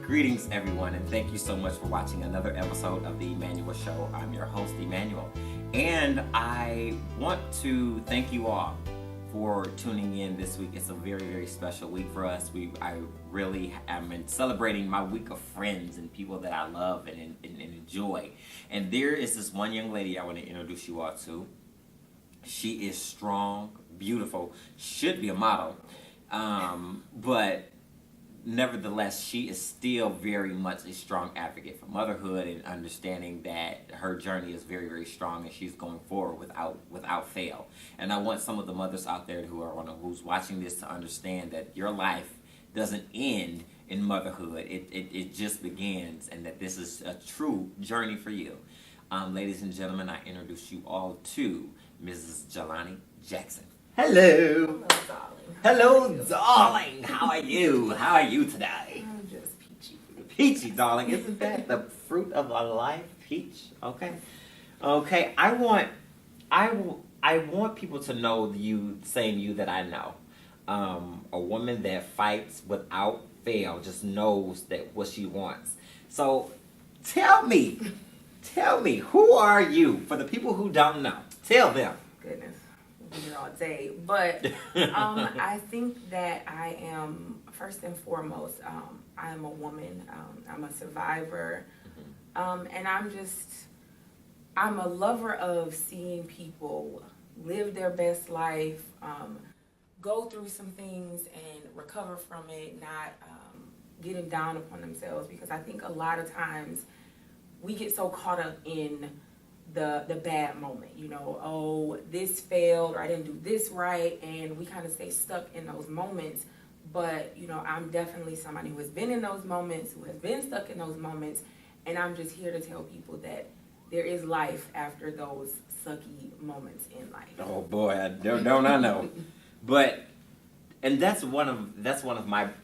Greetings, everyone, and thank you so much for watching another episode of the Emanuel Show. I'm your host, Emanuel, and I want to thank you all for tuning in this week. It's a very, very special week for us. I really am celebrating my week of friends and people that I love and enjoy. And there is this one young lady I want to introduce you all to. She is strong, beautiful, should be a model, but nevertheless, she is still very much a strong advocate for motherhood and understanding that her journey is very, very strong and she's going forward without fail. And I want some of the mothers out there who's watching this to understand that your life doesn't end in motherhood. It just begins, and that this is a true journey for you. Ladies and gentlemen, I introduce you all to Mrs. Jalani Jackson. Hello. Hello, darling. Hello, darling. How are you? How are you today? I'm just peachy. Peachy, darling. Isn't that the fruit of a life? Peach. Okay. Okay. I want people to know you, same you that I know. A woman that fights without fail, just knows that what she wants. So, tell me, who are you? For the people who don't know, tell them. Goodness, we'll be here all day. But I think that I am, first and foremost, I am a woman. I'm a survivor. And I'm a lover of seeing people live their best life, go through some things and recover from it, not getting down upon themselves. Because I think a lot of times we get so caught up in the bad moment, oh, this failed, or I didn't do this right, and we kind of stay stuck in those moments. But I'm definitely somebody who has been in those moments, who has been stuck in those moments, and I'm just here to tell people that there is life after those sucky moments in life. Oh boy, don't I know. But and that's one of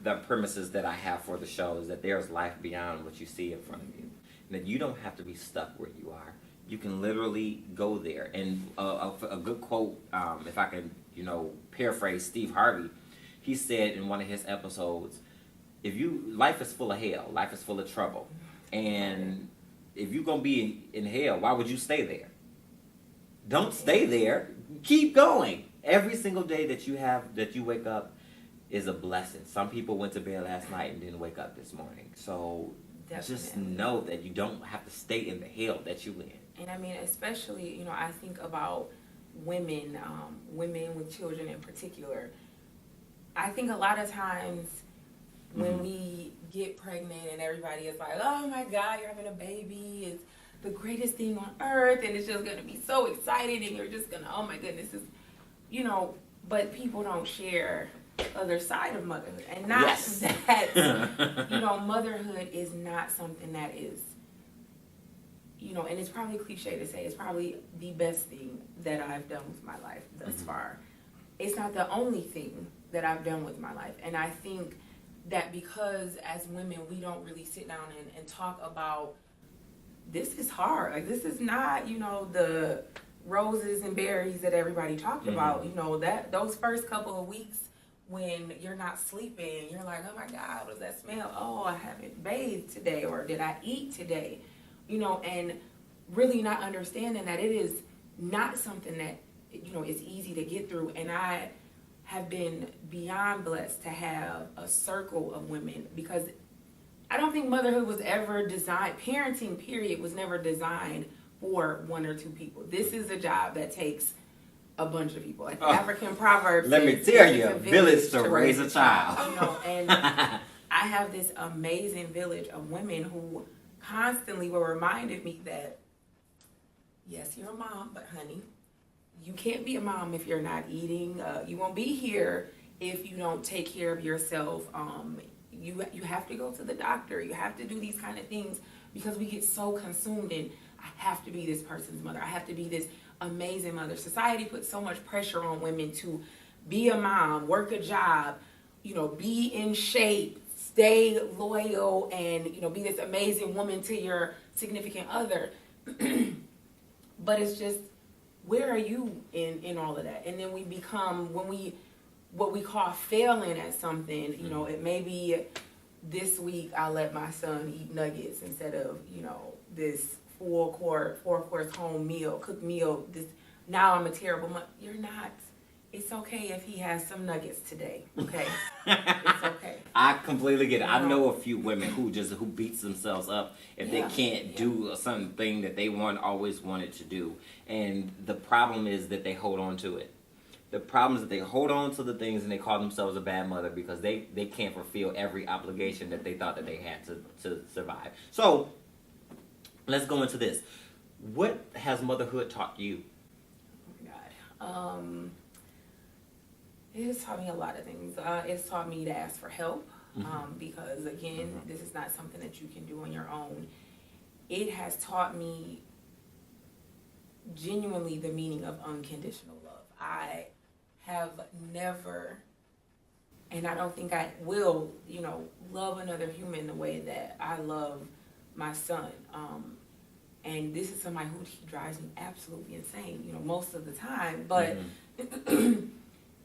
the premises that I have for the show, is that there's life beyond what you see in front of you. That you don't have to be stuck where you are. You can literally go there. And a good quote, if I can, paraphrase Steve Harvey, he said in one of his episodes, life is full of hell, life is full of trouble. And if you're going to be in hell, why would you stay there? Don't stay there. Keep going. Every single day that you wake up is a blessing. Some people went to bed last night and didn't wake up this morning. So Definitely. just know that you don't have to stay in the hell that you in. And I mean, especially, I think about women with children in particular. I think a lot of times when we get pregnant and everybody is like, oh my God, you're having a baby, it's the greatest thing on earth, and it's just going to be so exciting, and you're just going to, oh my goodness, but people don't share the other side of motherhood. And not that, motherhood is not something that is, and it's probably cliche to say, it's probably the best thing that I've done with my life thus far. It's not the only thing that I've done with my life. And I think that because as women, we don't really sit down and talk about, this is hard. Like, this is not, the roses and berries that everybody talked about. That those first couple of weeks when you're not sleeping, you're like, oh my God, what does that smell? Oh, I haven't bathed today, or did I eat today? And really not understanding that it is not something that, is easy to get through. And I have been beyond blessed to have a circle of women, because I don't think motherhood was ever designed, parenting period was never designed for one or two people. This is a job that takes a bunch of people. Like the African proverb let me tell you, a village to raise a child. And I have this amazing village of women who constantly were reminded me that, yes, you're a mom, but honey, you can't be a mom if you're not eating. You won't be here if you don't take care of yourself. You have to go to the doctor. You have to do these kind of things, because we get so consumed in, I have to be this person's mother. I have to be this amazing mother. Society puts so much pressure on women to be a mom, work a job, be in shape, stay loyal, and be this amazing woman to your significant other. But it's just, where are you in all of that? And then we become, what we call failing at something, it may be this week I let my son eat nuggets instead of, this four course home meal, cooked meal. This now I'm a terrible mother. You're not. It's okay if he has some nuggets today. Okay, it's okay. I completely get it. I know a few women who beats themselves up if they can't do something that they always wanted to do, and the problem is that they hold on to it. The problem is that they hold on to the things and they call themselves a bad mother because they can't fulfill every obligation that they thought that they had to survive. So let's go into this. What has motherhood taught you? Oh my God. It has taught me a lot of things. It's taught me to ask for help because, again, this is not something that you can do on your own. It has taught me genuinely the meaning of unconditional love. I have never, and I don't think I will, love another human the way that I love my son. And this is somebody who he drives me absolutely insane, most of the time. But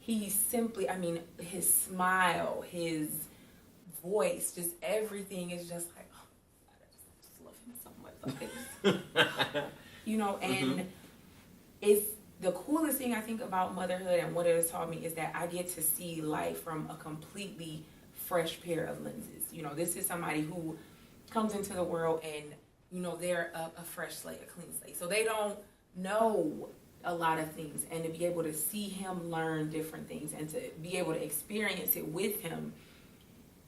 he simply, his smile, his voice, just everything is just like, oh, God, I just love him so much. And it's the coolest thing I think about motherhood and what it has taught me is that I get to see life from a completely fresh pair of lenses. This is somebody who comes into the world and, they're a fresh slate, a clean slate. So they don't know a lot of things, and to be able to see him learn different things and to be able to experience it with him,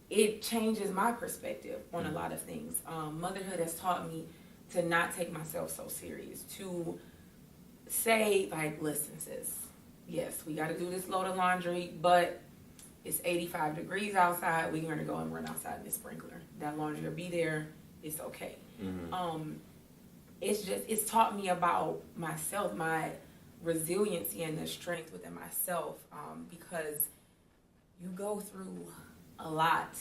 it changes my perspective on a lot of things. Motherhood has taught me to not take myself so serious, to say, like, listen, sis, yes, we got to do this load of laundry, but it's 85 degrees outside. We're going to go and run outside in the sprinkler. That laundry will be there. It's okay. It's taught me about myself, my resiliency and the strength within myself, because you go through a lot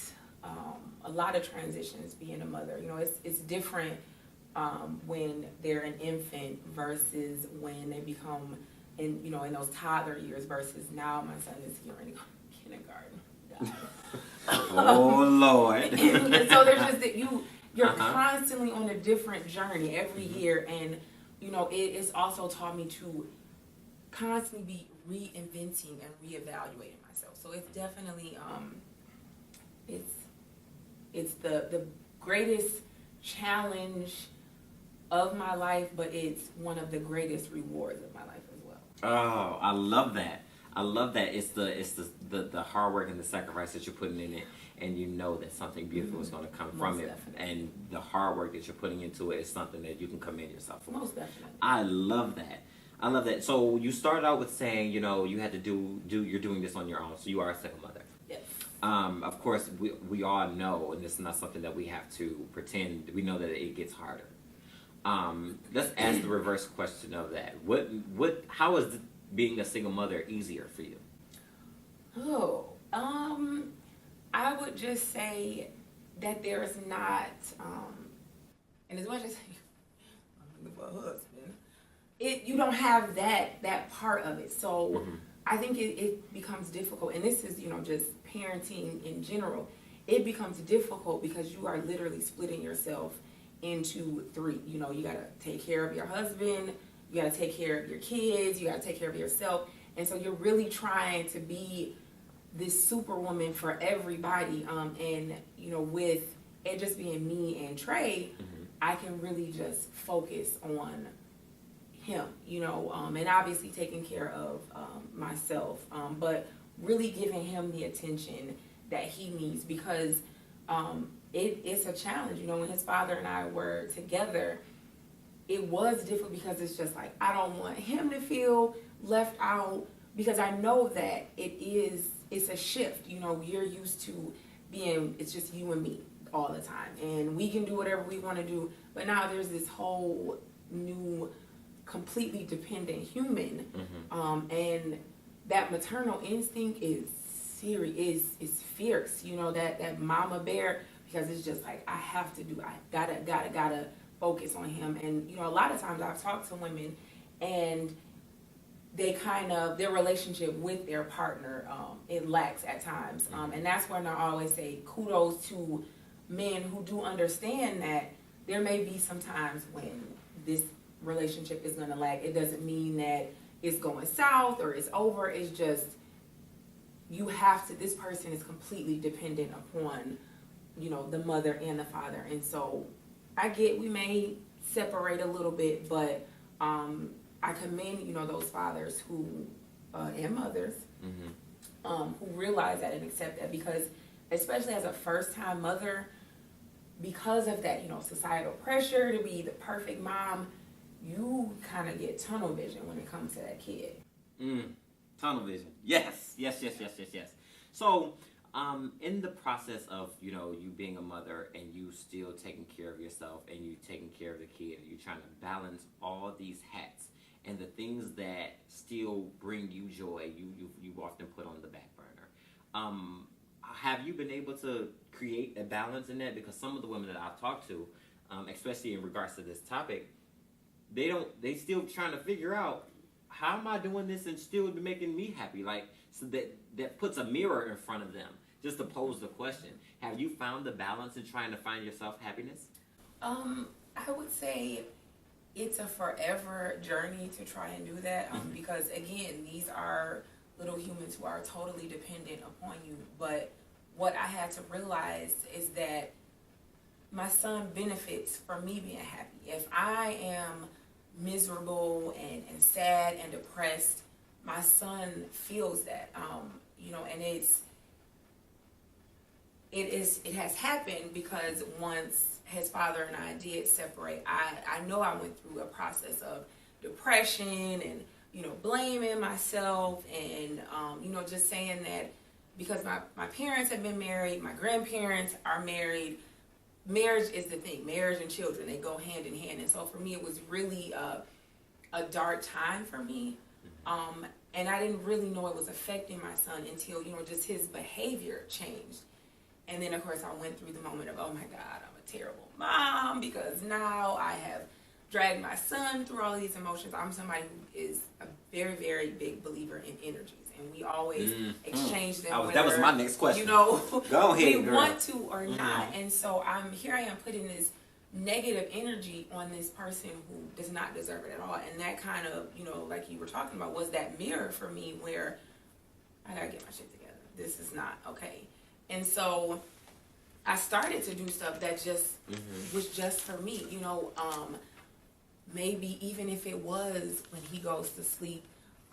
of transitions being a mother. It's different when they're an infant versus when they become in those toddler years versus now my son is here in kindergarten. Oh Lord. And so there's just that you're constantly on a different journey every year, and it's also taught me to constantly be reinventing and reevaluating myself. So it's definitely it's the greatest challenge of my life, but it's one of the greatest rewards of my life as well. Oh, I love that. It's the hard work and the sacrifice that you're putting in it, and that something beautiful is going to come from it. Definitely. And the hard work that you're putting into it is something that you can commend yourself for. Most definitely. I love that. So you started out with saying, you had to do you're doing this on your own. So you are a single mother. Yes. Of course, we all know, and this is not something that we have to pretend. We know that it gets harder. Let's ask the reverse question of that. How is being a single mother easier for you? I would just say that there's not, and as much as I'm looking for a husband, you don't have that part of it. So I think it becomes difficult, and this is just parenting in general. It becomes difficult because you are literally splitting yourself into three. You got to take care of your husband, you got to take care of your kids, you got to take care of yourself, and so you're really trying to be this superwoman for everybody. And with it just being me and Trey, I can really just focus on him, and obviously taking care of myself, but really giving him the attention that he needs, because it's a challenge. When his father and I were together, it was difficult because it's just like, I don't want him to feel left out, because I know that it's a shift. You're used to being, it's just you and me all the time, and we can do whatever we want to do, but now there's this whole new, completely dependent human, and that maternal instinct is serious, is fierce, that mama bear, because it's just like, I gotta focus on him. And a lot of times I've talked to women, and they kind of, their relationship with their partner, it lacks at times. And that's when I always say kudos to men who do understand that there may be some times when this relationship is going to lag. It doesn't mean that it's going south or it's over. It's just, you have to, this person is completely dependent upon, you know, the mother and the father. And so I get, we may separate a little bit, but I commend, you know, those fathers who, and mothers, who realize that and accept that, because especially as a first-time mother, because of that, you know, societal pressure to be the perfect mom, you kind of get tunnel vision when it comes to that kid. Tunnel vision. Yes. So, in the process of, you know, you being a mother and you still taking care of yourself and you taking care of the kid and you trying to balance all these hats and the things that still bring you joy, you often put on the back burner. Have you been able to create a balance in that? Because some of the women that I've talked to, especially in regards to this topic, they still trying to figure out, how am I doing this and still making me happy? Like, so that puts a mirror in front of them just to pose the question. Have you found the balance in trying to find yourself happiness? I would say it's a forever journey to try and do that, because again, these are little humans who are totally dependent upon you. But what I had to realize is that my son benefits from me being happy. If I am miserable and sad and depressed, my son feels that, you know, and it has happened because once his father and I did separate, I know I went through a process of depression and, you know, blaming myself and, you know, just saying that because my parents have been married, my grandparents are married, marriage is the thing. Marriage and children, they go hand in hand. And so for me, it was really a dark time for me. And I didn't really know it was affecting my son until, you know, just his behavior changed. And then, of course, I went through the moment of, oh my God, I'm a terrible mom, because now I have dragged my son through all of these emotions. I'm somebody who is a very, very big believer in energies. And we always exchange them. That was my next question. You know, go ahead, we girl. want to or not. And so I am putting this negative energy on this person who does not deserve it at all. And that kind of, you know, like you were talking about, was that mirror for me where I gotta get my shit together. This is not okay. And so I started to do stuff that just was just for me, you know. Maybe even if it was when he goes to sleep,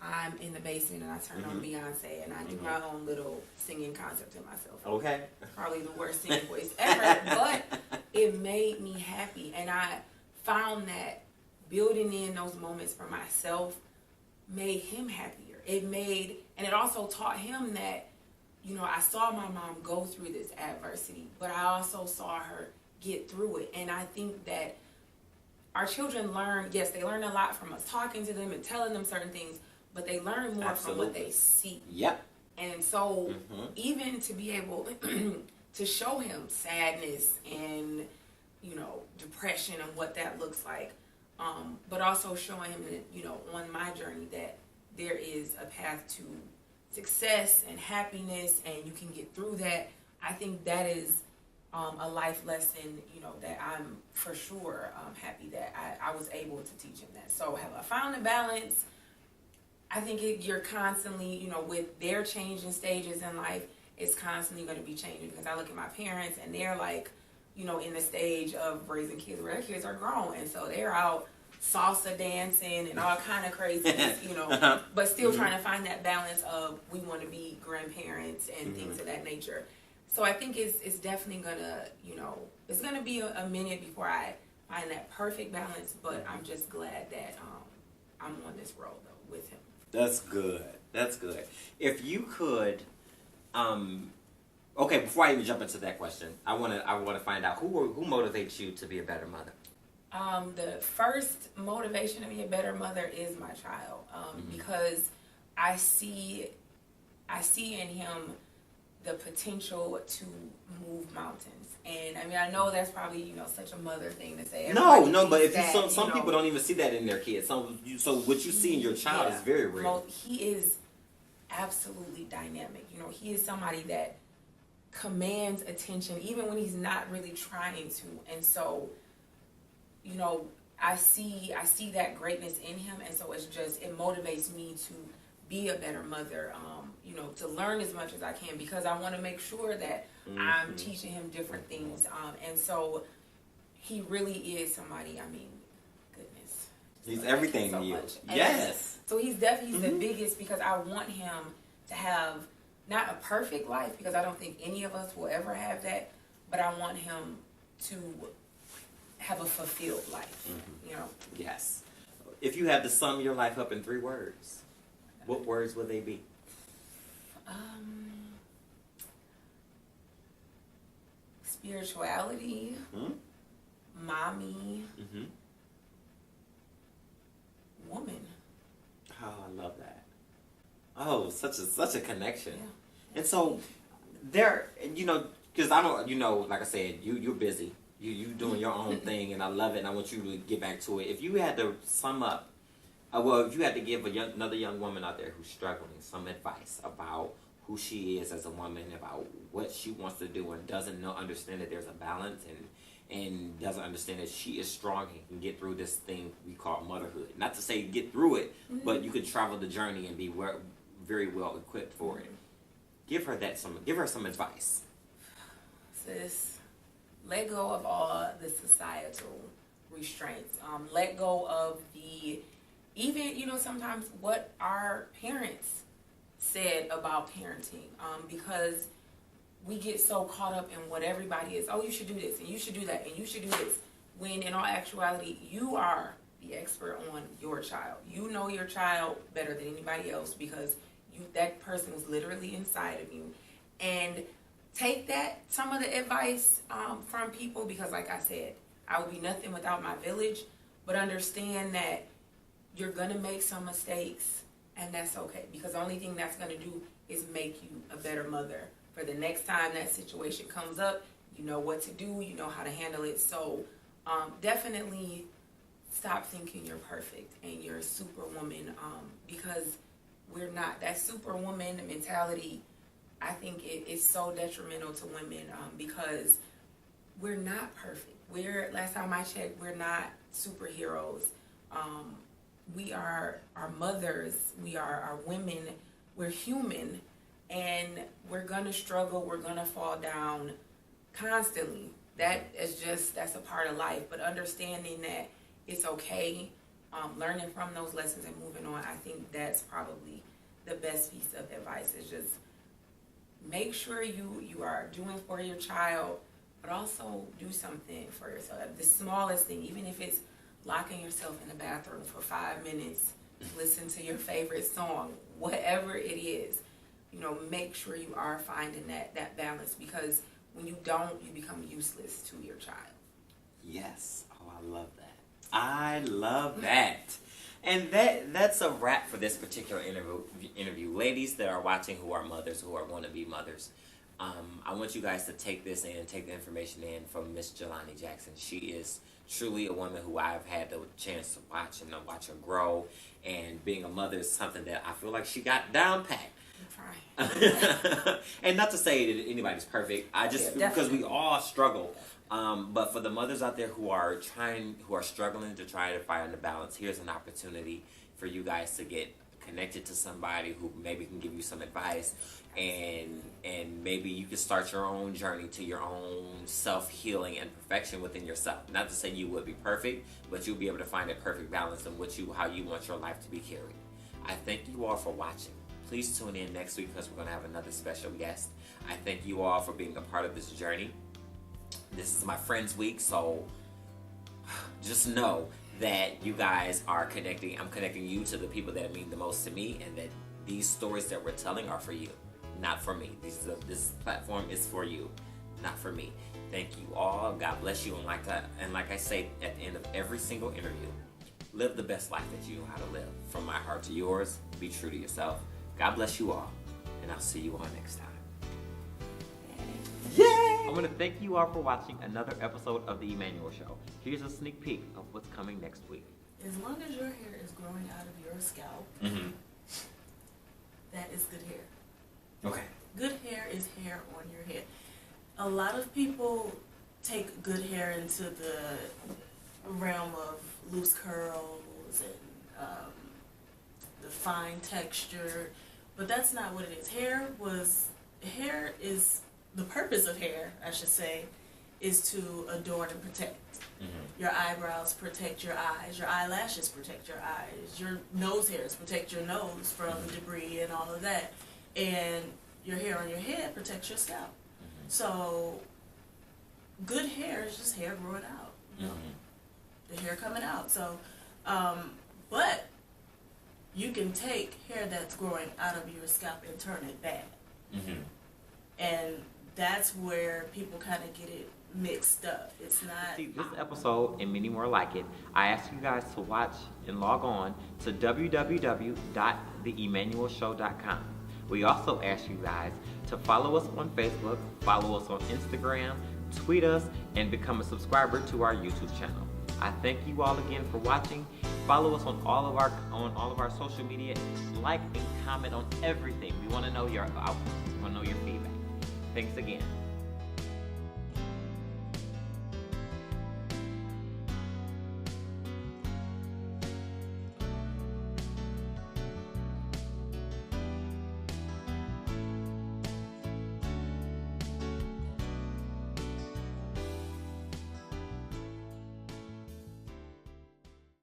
I'm in the basement and I turn on Beyonce and I do my own little singing concert to myself. Okay. Probably the worst singing voice ever, but it made me happy. And I found that building in those moments for myself made him happier. And it also taught him that, you know, I saw my mom go through this adversity, but I also saw her get through it. And I think that our children learn, yes, they learn a lot from us talking to them and telling them certain things, but they learn more from what they see. Yep. And so even to be able to show him sadness and, you know, depression and what that looks like, but also showing him that, you know, on my journey that there is a path to success and happiness and you can get through that. I think that is a life lesson, you know, that I'm for sure happy that I was able to teach him that. So have I found a balance? I think you're constantly, you know, with their changing stages in life, it's constantly going to be changing, because I look at my parents and they're like, you know, in the stage of raising kids where their kids are grown. And so they're out salsa dancing and all kind of craziness, you know, but still trying to find that balance of we want to be grandparents and things of that nature. So I think it's definitely going to, you know, it's going to be a minute before I find that perfect balance, but I'm just glad that I'm on this road, though, with him. That's good. That's good. If you could, okay, before I even jump into that question, I want to find out who motivates you to be a better mother. The first motivation to be a better mother is my child, because I see in him the potential to move mountains. And I mean, I know that's probably, you know, such a mother thing to say. No, but if that, some people don't even see that in their kids. So what you see in your child is very real. He is absolutely dynamic. You know, he is somebody that commands attention even when he's not really trying to. And so, you know, I see that greatness in him, and so it motivates me to be a better mother, you know, to learn as much as I can, because I want to make sure that I'm teaching him different things. And so he really is somebody, I mean, goodness. He's everything to you. Yes. So he's definitely the biggest, because I want him to have not a perfect life, because I don't think any of us will ever have that, but I want him to have a fulfilled life, you know? Yes. If you had to sum your life up in 3 words, what words would they be? Spirituality, mommy, woman. Oh, I love that. Oh, such a connection. Yeah. And so there, you know, because I don't, you know, like I said, you're busy. You doing your own thing, and I love it, and I want you to get back to it. If you had to sum up, if you had to give another young woman out there who's struggling some advice about who she is as a woman, about what she wants to do, and doesn't understand that there's a balance, and doesn't understand that she is strong and can get through this thing we call motherhood. Not to say get through it, but you could travel the journey and be very well equipped for it. Give her some advice. Sis, let go of all the societal restraints. Let go of even, you know, sometimes what our parents said about parenting, because we get so caught up in what everybody is. Oh, you should do this, and you should do that, and you should do this. When in all actuality, you are the expert on your child. You know your child better than anybody else, because that person is literally inside of you. And take some of the advice from people, because like I said, I would be nothing without my village, but understand that you're going to make some mistakes, and that's okay, because the only thing that's going to do is make you a better mother. For the next time that situation comes up, you know what to do, you know how to handle it. So definitely stop thinking you're perfect and you're a superwoman, because we're not. That superwoman mentality, I think it is so detrimental to women, because we're not perfect. Last time I checked, we're not superheroes. We are our mothers. We are our women. We're human, and we're gonna struggle. We're gonna fall down constantly. That's a part of life. But understanding that it's okay, learning from those lessons and moving on. I think that's probably the best piece of advice, is just make sure you are doing for your child, but also do something for yourself. The smallest thing, even if it's locking yourself in the bathroom for 5 minutes, listen to your favorite song, whatever it is, you know, make sure you are finding that balance, because when you don't, you become useless to your child. Yes. Oh, I love that. I love that. And that's a wrap for this particular interview. Ladies that are watching who are mothers, who are going to be mothers, I want you guys to take this in, take the information in from Miss Jalani Jackson. She is truly a woman who I've had the chance to watch and watch her grow. And being a mother is something that I feel like she got down pat. And not to say that anybody's perfect. Because we all struggle. But for the mothers out there who are struggling to try to find the balance, here's an opportunity for you guys to get connected to somebody who maybe can give you some advice, and maybe you can start your own journey to your own self-healing and perfection within yourself. Not to say you would be perfect, but you'll be able to find a perfect balance in how you want your life to be carried. I thank you all for watching. Please tune in next week, because we're going to have another special guest. I thank you all for being a part of this journey. This is my Friends Week, so just know that you guys are connecting. I'm connecting you to the people that mean the most to me, and that these stories that we're telling are for you, not for me. This platform is for you, not for me. Thank you all. God bless you. And like I say at the end of every single interview, live the best life that you know how to live. From my heart to yours, be true to yourself. God bless you all, and I'll see you all next time. Yay! I want to thank you all for watching another episode of The Emanuel Show. Here's a sneak peek of what's coming next week. As long as your hair is growing out of your scalp, that is good hair. Okay. Good hair is hair on your head. A lot of people take good hair into the realm of loose curls and the fine texture, but that's not what it is. Hair is the purpose of hair, I should say, is to adorn and protect. Your eyebrows protect your eyes, your eyelashes protect your eyes, your nose hairs protect your nose from debris and all of that, and your hair on your head protects your scalp. So good hair is just hair growing out, you know? The hair coming out. So but you can take hair that's growing out of your scalp and turn it bad. And that's where people kind of get it mixed up. It's not. See, this episode and many more like it, I ask you guys to watch and log on to www.theemanuelshow.com. We also ask you guys to follow us on Facebook, follow us on Instagram, tweet us, and become a subscriber to our YouTube channel. I thank you all again for watching. Follow us on all of our social media. Like and comment on everything. We want to know your output. We want to know your feedback. Thanks again.